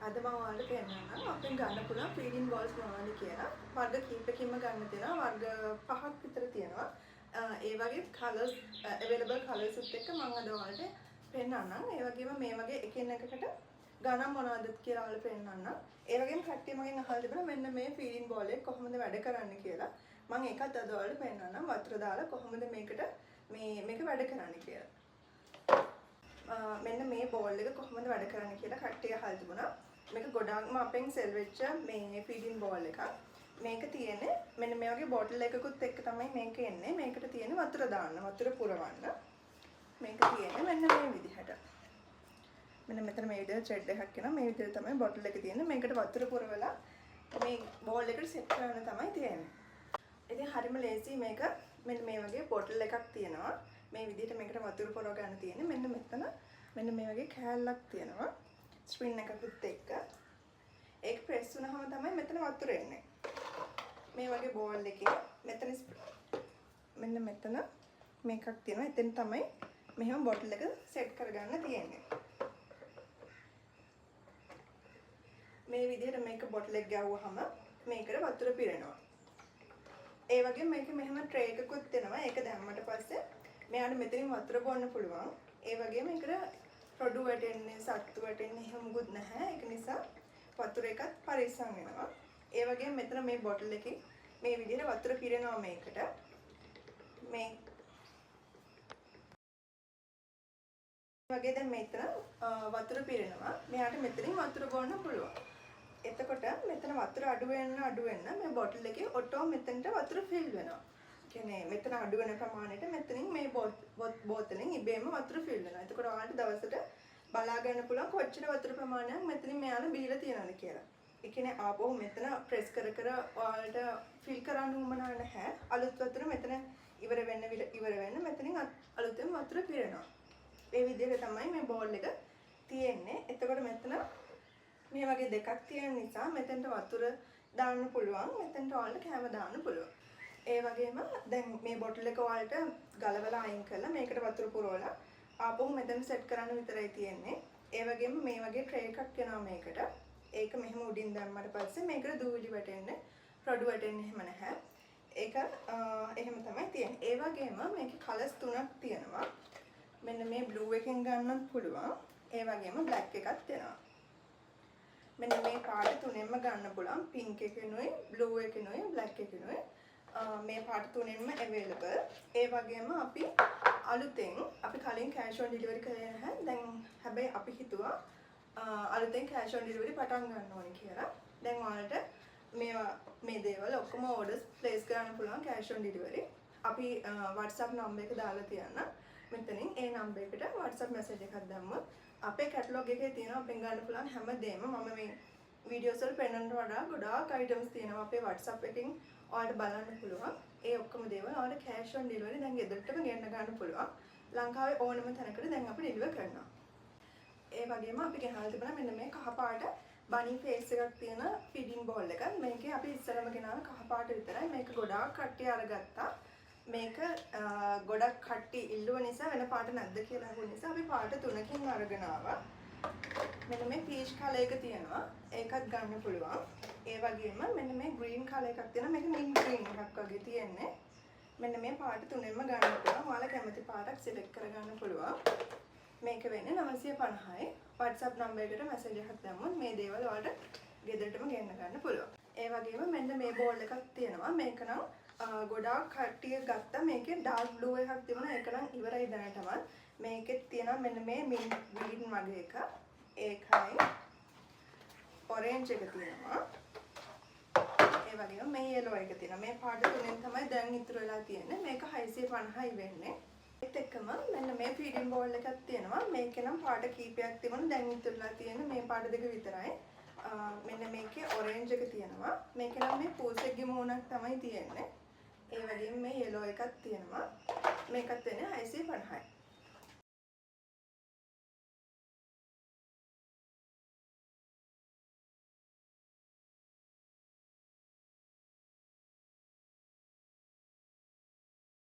අද මම ඔයාලට පෙන්නන්නම් අපෙන් ගන්න පුළුවන් ෆීඩින් බෝල්ස් මොනවද කියලා. වර්ග කීපකින්ම ගන්න තියෙනවා. වර්ග 5ක් විතර තියෙනවා. ඒ වගේ කලර්ස් අවైలබල් කලර්ස් උත් එක්ක මම අද ඔයාලට පෙන්නන්නම්. ඒ වගේම මේ වගේ එකින් එකකට ගණන් මොනවද කියලා ඔයාලට පෙන්නන්නම්. ඒ වගේම කට්ටිය මගෙන් අහලා තිබුණා මෙන්න මේ ෆීඩින් බෝල් එක කොහොමද වැඩ කරන්නේ කියලා. මම ඒකත් අද ඔයාලට පෙන්නන්නම්. වතුර දාලා කොහොමද මේකට මේක වැඩ කරන්නේ කියලා. මෙන්න මේ බෝල් එක කොහොමද වැඩ කරන්නේ කියලා කට්ටිය අහලා තිබුණා. මේක ගොඩාක්ම අපෙන් සෙල් වෙච්ච මේ ෆීඩින් බෝල් එකක්. මේක තියෙන්නේ මෙන්න මේ වගේ බෝටල් එකකුත් එක්ක තමයි මේක එන්නේ. මේකට තියෙන වතුර දාන්න, වතුර පුරවන්න. මේක තියෙන්නේ මෙන්න මේ විදිහට. මෙන්න මෙතන මේ විදිහට ත්‍රෙඩ් එකක් එනවා. මේ විදිහට තමයි බෝටල් එක තියෙන්නේ. මේකට වතුර පුරවලා මේ බෝල් එකට සෙට් කරන්න තමයි තියෙන්නේ. ඉතින් හරිම ලේසි මේක. මෙන්න මේ වගේ බෝටල් එකක් තියෙනවා. මේ විදිහට මේකට වතුර පුරව ගන්න තියෙන්නේ. මෙන්න මෙතන මෙන්න මේ වගේ කෑල්ලක් තියෙනවා. ස්ප්‍රින් එකකුත් එක්ක. ඒක ප්‍රෙස් වුණාම තමයි මෙතන වතුර එන්නේ. මේ වගේ බෝල් එකේ මෙතන මෙන්න මෙතන මේකක් තියෙනවා. එතෙන් තමයි මෙහෙම බොටල් එක සෙට් කරගන්න තියෙන්නේ. මේ විදිහට මේක බොටල් එක ගැව්වහම මේකට වතුර පිරෙනවා. ඒ වගේම මේක මෙහෙම ට්‍රේ එකකුත් එනවා. ඒක දැම්මට පස්සේ මෙයාට මෙතනින් වතුර බොන්න පුළුවන්. ඒ වගේම මේකට රොඩු වැටෙන්නේ, සත්තු වැටෙන්නේ එහෙම මුකුත් නැහැ. ඒක නිසා වතුර එකත් පරිස්සම් වෙනවා. ඒ වගේම මෙතන මේ බොටල් එකේ මේ විදිහට වතුර පිරෙනවා මේකට. මේ වගේ දැන් මෙතන වතුර පිරෙනවා. මෙයාට මෙතනින් වතුර බොන්න පුළුවන්. එතකොට මෙතන වතුර අඩු වෙන්න මේ බොටල් එකේ ඔටෝ මෙතනට වතුර ෆිල් වෙනවා. කියන්නේ මෙතන අඩු වෙන ප්‍රමාණයට මෙතනින් මේ බෝතලෙන් ඉබේම වතුර ෆිල් වෙනවා. එතකොට ඔයාලට දවසට බලා ගන්න පුළුවන් කොච්චර වතුර ප්‍රමාණයක් මෙතනින් මෙයාලා බීලා තියෙනවද කියලා. ඒ කියන්නේ ආපහු මෙතන ප්‍රෙස් කර ඔයාලට ෆිල් කරන්න උවමනා නැහැ. අලුත් වතුර මෙතන ඉවර වෙන්න මෙතනින් අලුතෙන් වතුර පිරෙනවා. මේ විදිහට තමයි මේ බෝල් එක තියෙන්නේ. එතකොට මෙතන මේ වගේ දෙකක් තියෙන නිසා මෙතනට වතුර දාන්න පුළුවන්. මෙතනට ඔයාලට කෑම දාන්න පුළුවන්. ඒ වගේම දැන් මේ බොටල් එක ඔයාලට ගලවලා අයින් කරලා මේකට වතුර පුරවලා ආපහු මෙතන සෙට් කරන්න විතරයි තියෙන්නේ. ඒ වගේම මේ වගේ ට්‍රේ එකක් එනවා මේකට. ඒක මෙහෙම උඩින් දැම්මට පස්සේ මේකට දූවිලි වැටෙන්නේ, රොඩු වැටෙන්නේ එහෙම නැහැ. ඒක එහෙම තමයි තියෙන්නේ. ඒ වගේම මේකේ කලර්ස් තුනක් තියෙනවා. මෙන්න මේ බ්ලූ එකෙන් ගන්නත් පුළුවන්. ඒ වගේම බ්ලැක් එකක් තියෙනවා. මෙන්න මේ පාට තුනෙන්ම ගන්න පුළුවන්. පින්ක් එකෙනුයි, බ්ලූ එකෙනුයි, බ්ලැක් එකෙනුයි. මේ පාට තුනෙන්ම available. ඒ වගේම අපි අලුතෙන් අපි කලින් cash on delivery කරේ නැහැ. දැන් හැබැයි අපි හිතුවා අලුතෙන් cash on delivery පටන් ගන්න ඕනේ කියලා. දැන් ඔයාලට මේ දේවල් ඔක්කොම orders place කරන්න පුළුවන් cash on delivery. අපි WhatsApp number එක දාලා තියන්න. මෙතනින් ඒ number එකට WhatsApp message එකක් දැම්මොත් අපේ catalog එකේ තියෙන අපෙන් ගන්න පුළුවන් හැමදේම මම මේ videos වල පෙන්නන්න වඩා ගොඩාක් items තියෙනවා අපේ WhatsApp එකකින් ඔයාලට බලන්න පුළුවන්. ඒ ඔක්කොම දේවල් ඔයාලට cash on delivery දැන් ගෙදරටම ගෙන්න ගන්න පුළුවන්. ලංකාවේ ඕනම තැනකට දැන් අපි deliver කරනවා. ඒ වගේම අපි ගෙනල්ලා තිබුණා මෙන්න මේ කහ පාට bunny face එකක් තියෙන feeding bowl එක. මේකේ අපි ඉස්සරම ගෙනාව කහ පාට විතරයි. මේක ගොඩාක් කට්ටිය අරගත්තා. මේක ගොඩක් කට්ටිය ඉල්ලුව නිසා වෙන පාට නැද්ද කියලා අහුව නිසා අපි පාට තුනකින් අරගෙන ආවා. මෙන්න මේ peach color එක තියෙනවා. ඒකත් ගන්න පුළුවන්. ඒ වගේම මෙන්න මේ green color එකක් තියෙනවා. මේක mint green එකක් වගේ තියෙන්නේ. මෙන්න මේ පාට තුනෙන්ම ගන්න පුළුවන්. ඔයාලා කැමති පාටක් select කරගන්න පුළුවන්. මේක වෙන්නේ 950යි. WhatsApp number එකට message එකක් දැම්මොත් මේ දේවල් ඔයාලට ගෙදරටම ගෙන්න ගන්න පුළුවන්. ඒ වගේම මෙන්න මේ bowl එකක් තියෙනවා. මේක නම් ගොඩාක් කට්ටිය ගත්තා. මේකේ dark blue එකක් තිබුණා. ඒක නම් ඉවරයි දැනටමත්. මේකෙත් තියෙනවා මෙන්න මේ mint green වගේ එකක්. ඒකයි orange එක තියෙනවා. ඒ වගේම මේ yellow එක තියෙනවා. මේ පාට තුනෙන් තමයි දැන් ඉතුරු වෙලා තියෙන්නේ. මේක 650යි වෙන්නේ. ඒත් එක්කම මෙන්න මේ feeding bowl එකක් තියෙනවා. මේකේ නම් පාට කීපයක් තිබුණා. දැන් ඉතුරුලා තියෙන්නේ මේ පාට දෙක විතරයි. මෙන්න මේකේ orange එක තියෙනවා. මේකේ නම් මේ පූසෙක්ගේ මූණක් තමයි තියෙන්නේ. ඒ වගේම මේ yellow එකක් තියෙනවා. මේකත් වෙන්නේ 650යි.